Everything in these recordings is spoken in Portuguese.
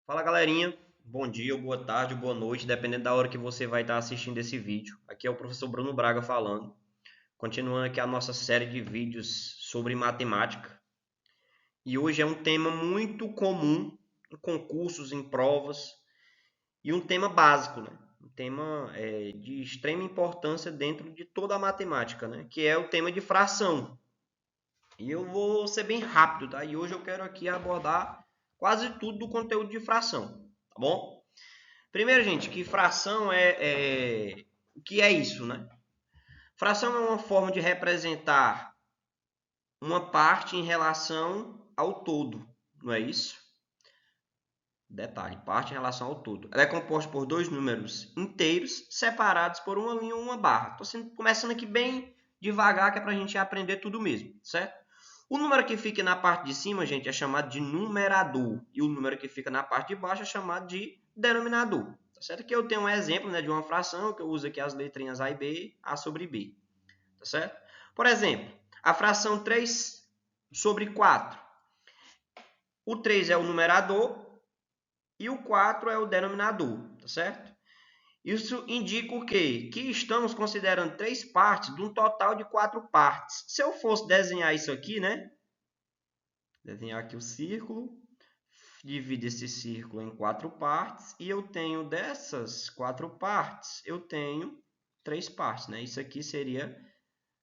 Fala galerinha, bom dia, boa tarde, boa noite, dependendo da hora que você vai estar assistindo esse vídeo. Aqui é o professor Bruno Braga falando, continuando aqui a nossa série de vídeos sobre matemática. E hoje é um tema muito comum em concursos, em provas, e um tema básico, né? Um tema de extrema importância dentro de toda a matemática, né? Que é o tema de fração. E eu vou ser bem rápido, tá? E hoje eu quero aqui abordar quase tudo do conteúdo de fração, tá bom? Primeiro, gente, que fração o que é isso, né? Fração é uma forma de representar uma parte em relação ao todo, não é isso? Detalhe, parte em relação ao todo. Ela é composta por dois números inteiros separados por uma linha ou uma barra. Estou começando aqui bem devagar, que é para a gente aprender tudo mesmo, certo? O número que fica na parte de cima, gente, é chamado de numerador. E o número que fica na parte de baixo é chamado de denominador. Tá certo? Aqui eu tenho um exemplo, né, de uma fração, que eu uso aqui as letrinhas A e B, A sobre B. Tá certo? Por exemplo, a fração 3 sobre 4. O 3 é o numerador e o 4 é o denominador. Tá certo? Isso indica o quê? Que estamos considerando três partes de um total de quatro partes. Se eu fosse desenhar isso aqui, né? Desenhar aqui o círculo, divido esse círculo em quatro partes e eu tenho dessas quatro partes, eu tenho três partes, né? Isso aqui seria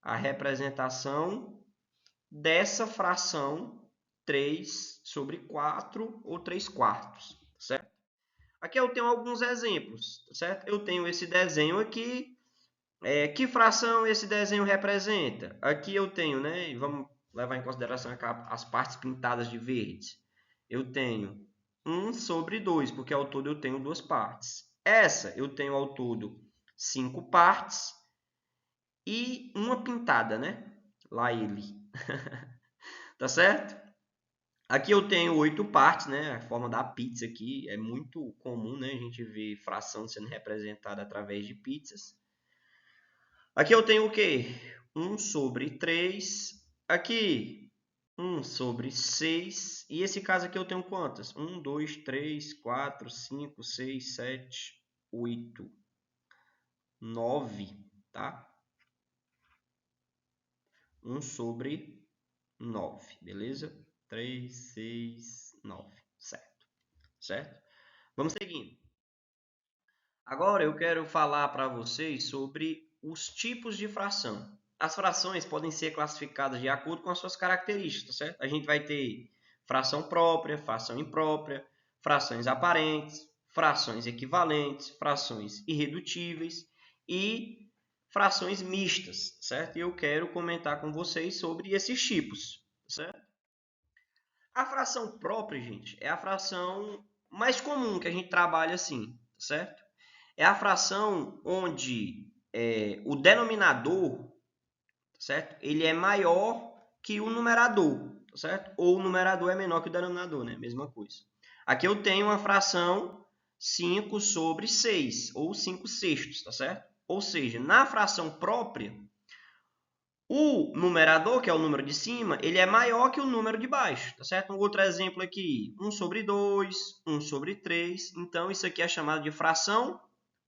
a representação dessa fração 3 sobre 4 ou 3 quartos, certo? Aqui eu tenho alguns exemplos, certo? Eu tenho esse desenho aqui. Que fração esse desenho representa? Aqui eu tenho, né? Vamos levar em consideração as partes pintadas de verde. Eu tenho 1 sobre 2, porque ao todo eu tenho duas partes. Essa eu tenho ao todo 5 partes e uma pintada, né? Lá ele. Tá certo? Aqui eu tenho 8 partes, né? A forma da pizza aqui é muito comum, né? A gente vê fração sendo representada através de pizzas. Aqui eu tenho o quê? 1 sobre 3. Aqui, 1 sobre 6. E esse caso aqui eu tenho quantas? 1, 2, 3, 4, 5, 6, 7, 8, 9, tá? 1 sobre 9, beleza? 3, 6, 9, certo. Certo? Vamos seguindo. Agora eu quero falar para vocês sobre os tipos de fração. As frações podem ser classificadas de acordo com as suas características, certo? A gente vai ter fração própria, fração imprópria, frações aparentes, frações equivalentes, frações irredutíveis e frações mistas, certo? E eu quero comentar com vocês sobre esses tipos, certo? A fração própria, gente, é a fração mais comum que a gente trabalha assim, certo? É a fração onde o denominador, certo? Ele é maior que o numerador, certo? Ou o numerador é menor que o denominador, né? Mesma coisa. Aqui eu tenho uma fração 5 sobre 6, ou 5 sextos, tá certo? Ou seja, na fração própria, o numerador, que é o número de cima, ele é maior que o número de baixo, tá certo? Um outro exemplo aqui, 1 sobre 2, 1 sobre 3. Então, isso aqui é chamado de fração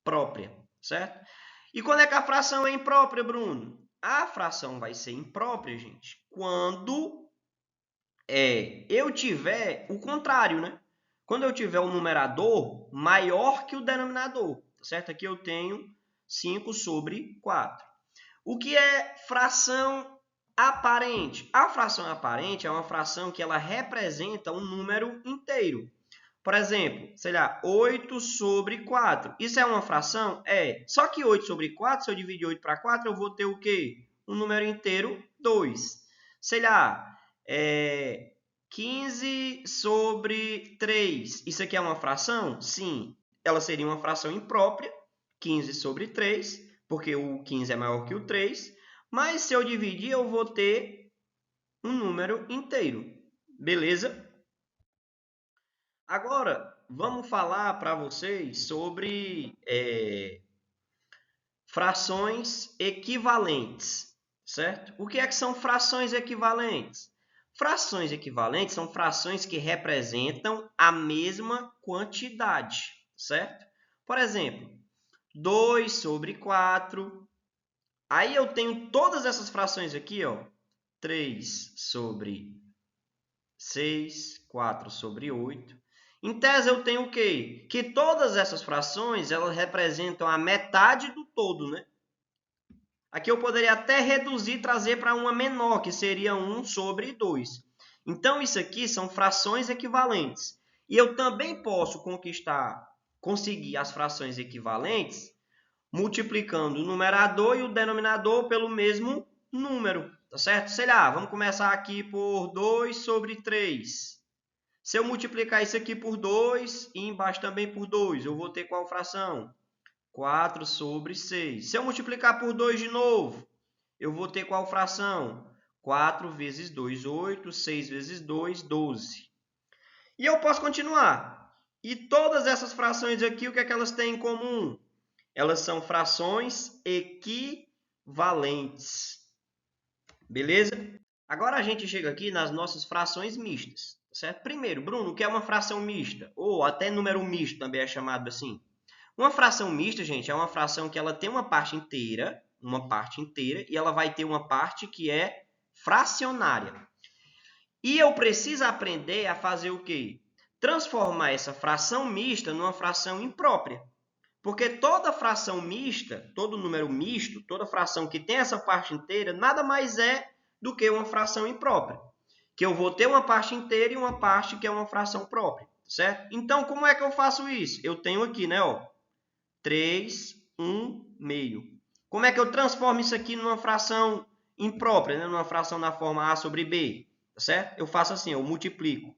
própria, certo? E quando é que a fração é imprópria, Bruno? A fração vai ser imprópria, gente, quando eu tiver o contrário, né? Quando eu tiver o numerador maior que o denominador, tá certo? Aqui eu tenho 5 sobre 4. O que é fração aparente? A fração aparente é uma fração que ela representa um número inteiro. Por exemplo, sei lá, 8 sobre 4. Isso é uma fração? É. Só que 8 sobre 4, se eu dividir 8 para 4, eu vou ter o quê? Um número inteiro, 2. Sei lá, 15 sobre 3. Isso aqui é uma fração? Sim. Ela seria uma fração imprópria, 15 sobre 3, porque o 15 é maior que o 3. Mas se eu dividir, eu vou ter um número inteiro. Beleza? Agora, vamos falar para vocês sobre frações equivalentes, certo? O que é que são frações equivalentes? Frações equivalentes são frações que representam a mesma quantidade, certo? Por exemplo, 2 sobre 4. Aí eu tenho todas essas frações aqui, ó. 3 sobre 6, 4 sobre 8. Em tese, eu tenho o quê? Que todas essas frações, elas representam a metade do todo, né? Aqui eu poderia até reduzir e trazer para uma menor, que seria 1 sobre 2. Então, isso aqui são frações equivalentes. E eu também posso conseguir as frações equivalentes multiplicando o numerador e o denominador pelo mesmo número, tá certo? Sei lá, vamos começar aqui por 2 sobre 3. Se eu multiplicar isso aqui por 2 e embaixo também por 2, eu vou ter qual fração? 4 sobre 6. Se eu multiplicar por 2 de novo, eu vou ter qual fração? 4 vezes 2, 8. 6 vezes 2, 12. E eu posso continuar. E todas essas frações aqui, o que é que elas têm em comum? Elas são frações equivalentes. Beleza? Agora a gente chega aqui nas nossas frações mistas. Certo? Primeiro, Bruno, o que é uma fração mista? Ou até número misto também é chamado assim. Uma fração mista, gente, é uma fração que ela tem uma parte inteira, e ela vai ter uma parte que é fracionária. E eu preciso aprender a fazer o quê? Transformar essa fração mista numa fração imprópria. Porque toda fração mista, todo número misto, toda fração que tem essa parte inteira, nada mais é do que uma fração imprópria. Que eu vou ter uma parte inteira e uma parte que é uma fração própria, certo? Então, como é que eu faço isso? Eu tenho aqui, né, ó, 3, 1 meio. Como é que eu transformo isso aqui numa fração imprópria, né? Numa fração na forma A sobre B, certo? Eu faço assim, eu multiplico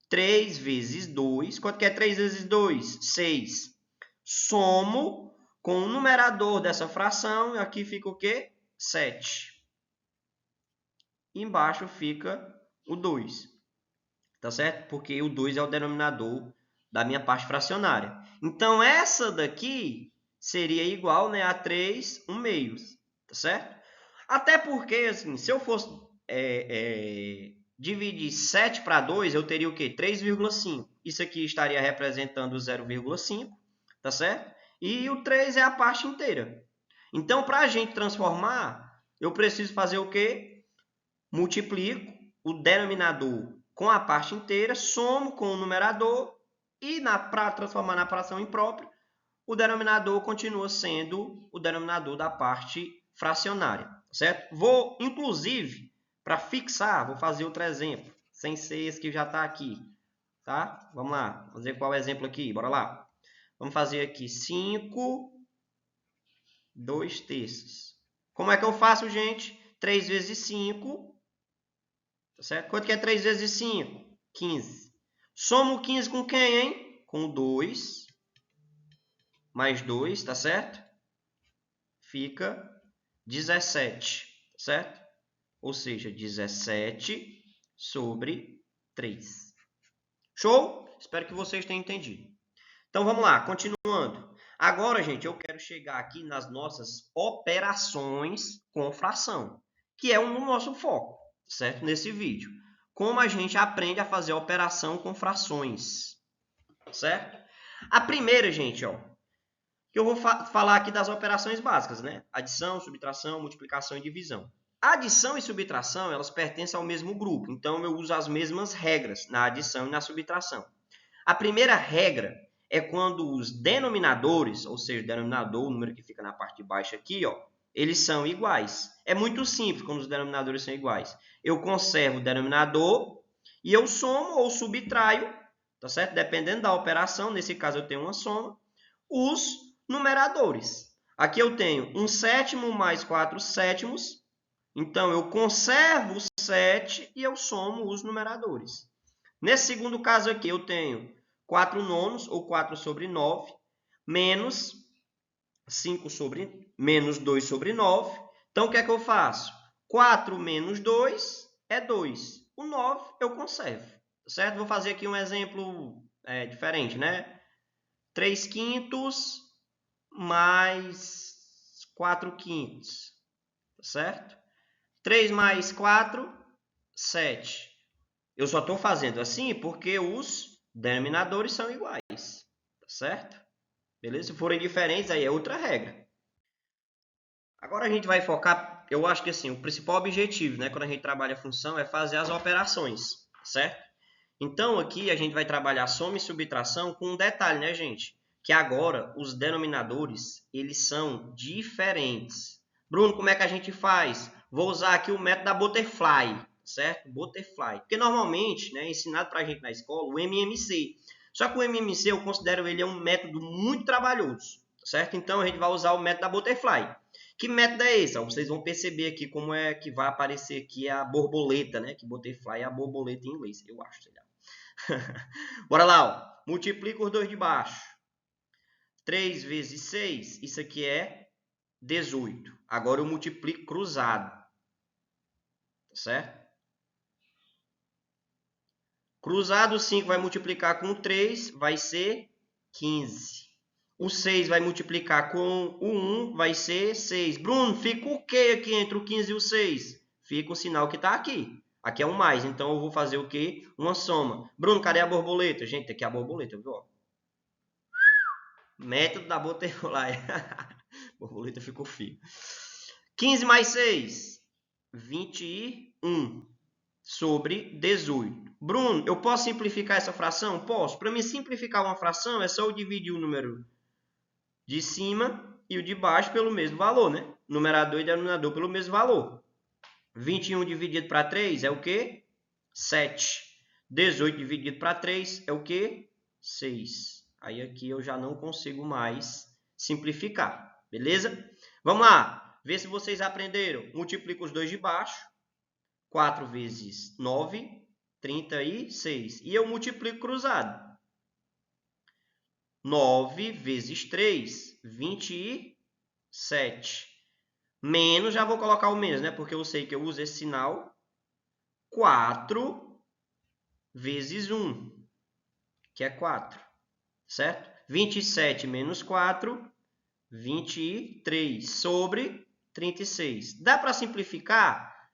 3 vezes 2. Quanto que é 3 vezes 2? 6. Somo com o numerador dessa fração, e aqui fica o quê? 7. Embaixo fica o 2. Tá certo? Porque o 2 é o denominador da minha parte fracionária. Então, essa daqui seria igual, né, a 3, 1 meio. Tá certo? Até porque, assim, se eu fosse dividir 7 para 2, eu teria o quê? 3,5. Isso aqui estaria representando 0,5, tá certo? E o 3 é a parte inteira. Então, para a gente transformar, eu preciso fazer o quê? Multiplico o denominador com a parte inteira, somo com o numerador e para transformar na fração imprópria, o denominador continua sendo o denominador da parte fracionária, certo? Vou, inclusive, para fixar, vou fazer outro exemplo, sem ser esse que já está aqui, tá? Vamos lá, fazer qual exemplo aqui? Bora lá. Vamos fazer aqui 5, 2 terços. Como é que eu faço, gente? 3 vezes 5, tá certo? Quanto que é 3 vezes 5? 15. Somo 15 com quem, hein? Com 2, mais 2, tá certo? Fica 17, certo? Ou seja, 17 sobre 3. Show? Espero que vocês tenham entendido. Então, vamos lá, continuando. Agora, gente, eu quero chegar aqui nas nossas operações com fração, que é o nosso foco, certo? Nesse vídeo. Como a gente aprende a fazer operação com frações, certo? A primeira, gente, ó, que eu vou falar aqui das operações básicas, né? Adição, subtração, multiplicação e divisão. Adição e subtração, elas pertencem ao mesmo grupo, então eu uso as mesmas regras na adição e na subtração. A primeira regra é quando os denominadores, ou seja, o denominador, o número que fica na parte de baixo aqui, ó, eles são iguais. É muito simples quando os denominadores são iguais. Eu conservo o denominador e eu somo ou subtraio, tá certo? Dependendo da operação, nesse caso eu tenho uma soma, os numeradores. Aqui eu tenho 1 sétimo mais 4 sétimos. Então, eu conservo o 7 e eu somo os numeradores. Nesse segundo caso aqui, eu tenho 4 nonos, ou 4 sobre 9, menos 2 sobre 9. Então, o que é que eu faço? 4 menos 2 é 2. O 9 eu conservo, certo? Vou fazer aqui um exemplo diferente, né? 3 quintos mais 4 quintos, certo? 3 mais 4, 7. Eu só estou fazendo assim porque os denominadores são iguais, tá certo? Beleza? Se forem diferentes, aí é outra regra. Agora a gente vai focar, eu acho que assim, o principal objetivo, né, quando a gente trabalha a função é fazer as operações, certo? Então aqui a gente vai trabalhar soma e subtração com um detalhe, né, gente? Que agora os denominadores, eles são diferentes. Bruno, como é que a gente faz? Vou usar aqui o método da Butterfly, certo? Butterfly. Porque normalmente, né, é ensinado pra gente na escola o MMC. Só que o MMC eu considero ele um método muito trabalhoso, certo? Então a gente vai usar o método da Butterfly. Que método é esse? Vocês vão perceber aqui como é que vai aparecer aqui a borboleta, né? Que Butterfly é a borboleta em inglês, eu acho. Sei lá. Bora lá, ó. Multiplica os dois de baixo. 3 vezes 6, isso aqui é 18. Agora eu multiplico cruzado. Tá certo? Cruzado, 5 vai multiplicar com 3, vai ser 15. O 6 vai multiplicar com o 1, vai ser 6. Bruno, fica o que aqui entre o 15 e o 6? Fica o sinal que está aqui. Aqui é um mais, então eu vou fazer o quê? Uma soma. Bruno, cadê a borboleta? Gente, aqui é a borboleta, viu? Método da Butterfly. Borboleta ficou feio. 15 mais 6, 21 sobre 18. Bruno, eu posso simplificar essa fração? Posso. Para mim simplificar uma fração, é só eu dividir o número de cima e o de baixo pelo mesmo valor, né? Numerador e denominador pelo mesmo valor. 21 dividido para 3 é o quê? 7. 18 dividido para 3 é o quê? 6. Aí aqui eu já não consigo mais simplificar, beleza? Vamos lá, ver se vocês aprenderam. Multiplica os dois de baixo. 4 vezes 9, 36. E eu multiplico cruzado. 9 vezes 3, 27. Menos, já vou colocar o menos, né? Porque eu sei que eu uso esse sinal. 4 vezes 1, que é 4. Certo? 27 menos 4, 23 sobre 36. Dá para simplificar?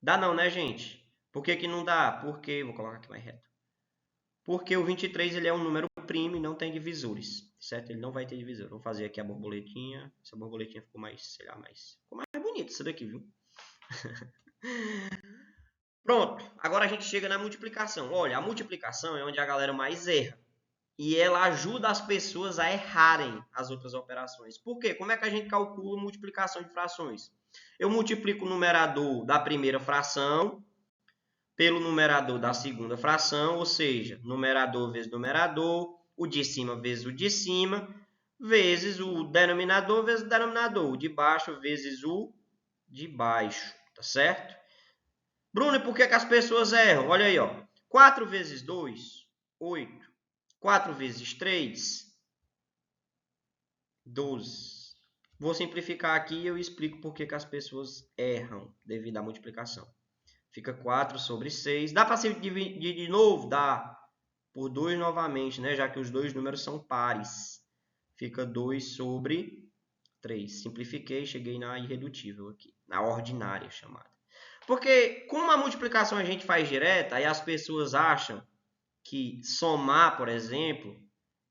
Dá não, né, gente? Por que que não dá? Porque, vou colocar aqui mais reto. Porque o 23 ele é um número primo e não tem divisores, certo? Ele não vai ter divisor. Vou fazer aqui a borboletinha. Essa borboletinha ficou mais, sei lá, ficou mais bonita essa daqui, viu? Pronto, agora a gente chega na multiplicação. Olha, a multiplicação é onde a galera mais erra. E ela ajuda as pessoas a errarem as outras operações. Por quê? Como é que a gente calcula multiplicação de frações? Eu multiplico o numerador da primeira fração pelo numerador da segunda fração, ou seja, numerador vezes numerador, o de cima vezes o de cima, vezes o denominador vezes o denominador, o de baixo vezes o de baixo, tá certo? Bruno, e por que as pessoas erram? Olha aí, ó. 4 vezes 2, 8. 4 vezes 3, 12. Vou simplificar aqui e eu explico por que as pessoas erram devido à multiplicação. Fica 4 sobre 6. Dá para se dividir de novo? Dá. Por 2 novamente, né? Já que os dois números são pares. Fica 2 sobre 3. Simplifiquei, cheguei na irredutível aqui. Na ordinária chamada. Porque como a multiplicação a gente faz direta, aí as pessoas acham que somar, por exemplo,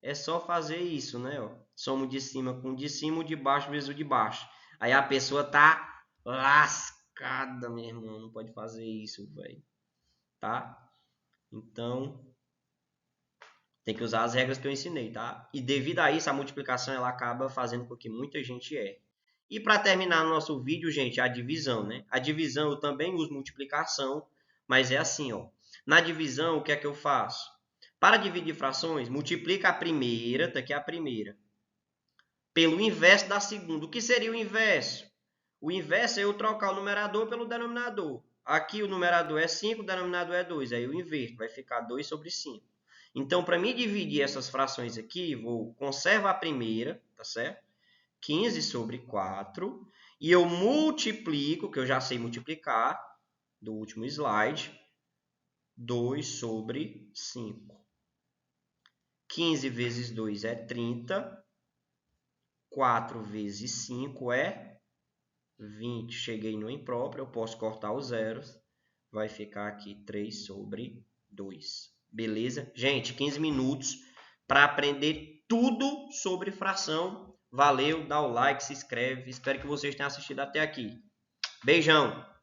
é só fazer isso, né? Ó. Soma o de cima com o de cima, o de baixo vezes o de baixo. Aí a pessoa tá lascada, meu irmão. Não pode fazer isso, velho. Tá? Então, tem que usar as regras que eu ensinei, tá? E devido a isso, a multiplicação ela acaba fazendo com que muita gente erre. E para terminar o nosso vídeo, gente, a divisão, né? A divisão eu também uso multiplicação, mas é assim, ó. Na divisão, o que é que eu faço? Para dividir frações, multiplica a primeira, tá aqui a primeira, pelo inverso da segunda. O que seria o inverso? O inverso é eu trocar o numerador pelo denominador. Aqui o numerador é 5, o denominador é 2. Aí eu inverto, vai ficar 2 sobre 5. Então, para mim dividir essas frações aqui, vou conservar a primeira, tá certo? 15 sobre 4. E eu multiplico, que eu já sei multiplicar, do último slide, 2 sobre 5. 15 vezes 2 é 30. 4 vezes 5 é 20. Cheguei no impróprio, eu posso cortar os zeros. vai ficar aqui 3 sobre 2. Beleza? Gente, 15 minutos para aprender tudo sobre fração. Valeu, dá o like, se inscreve. Espero que vocês tenham assistido até aqui. Beijão!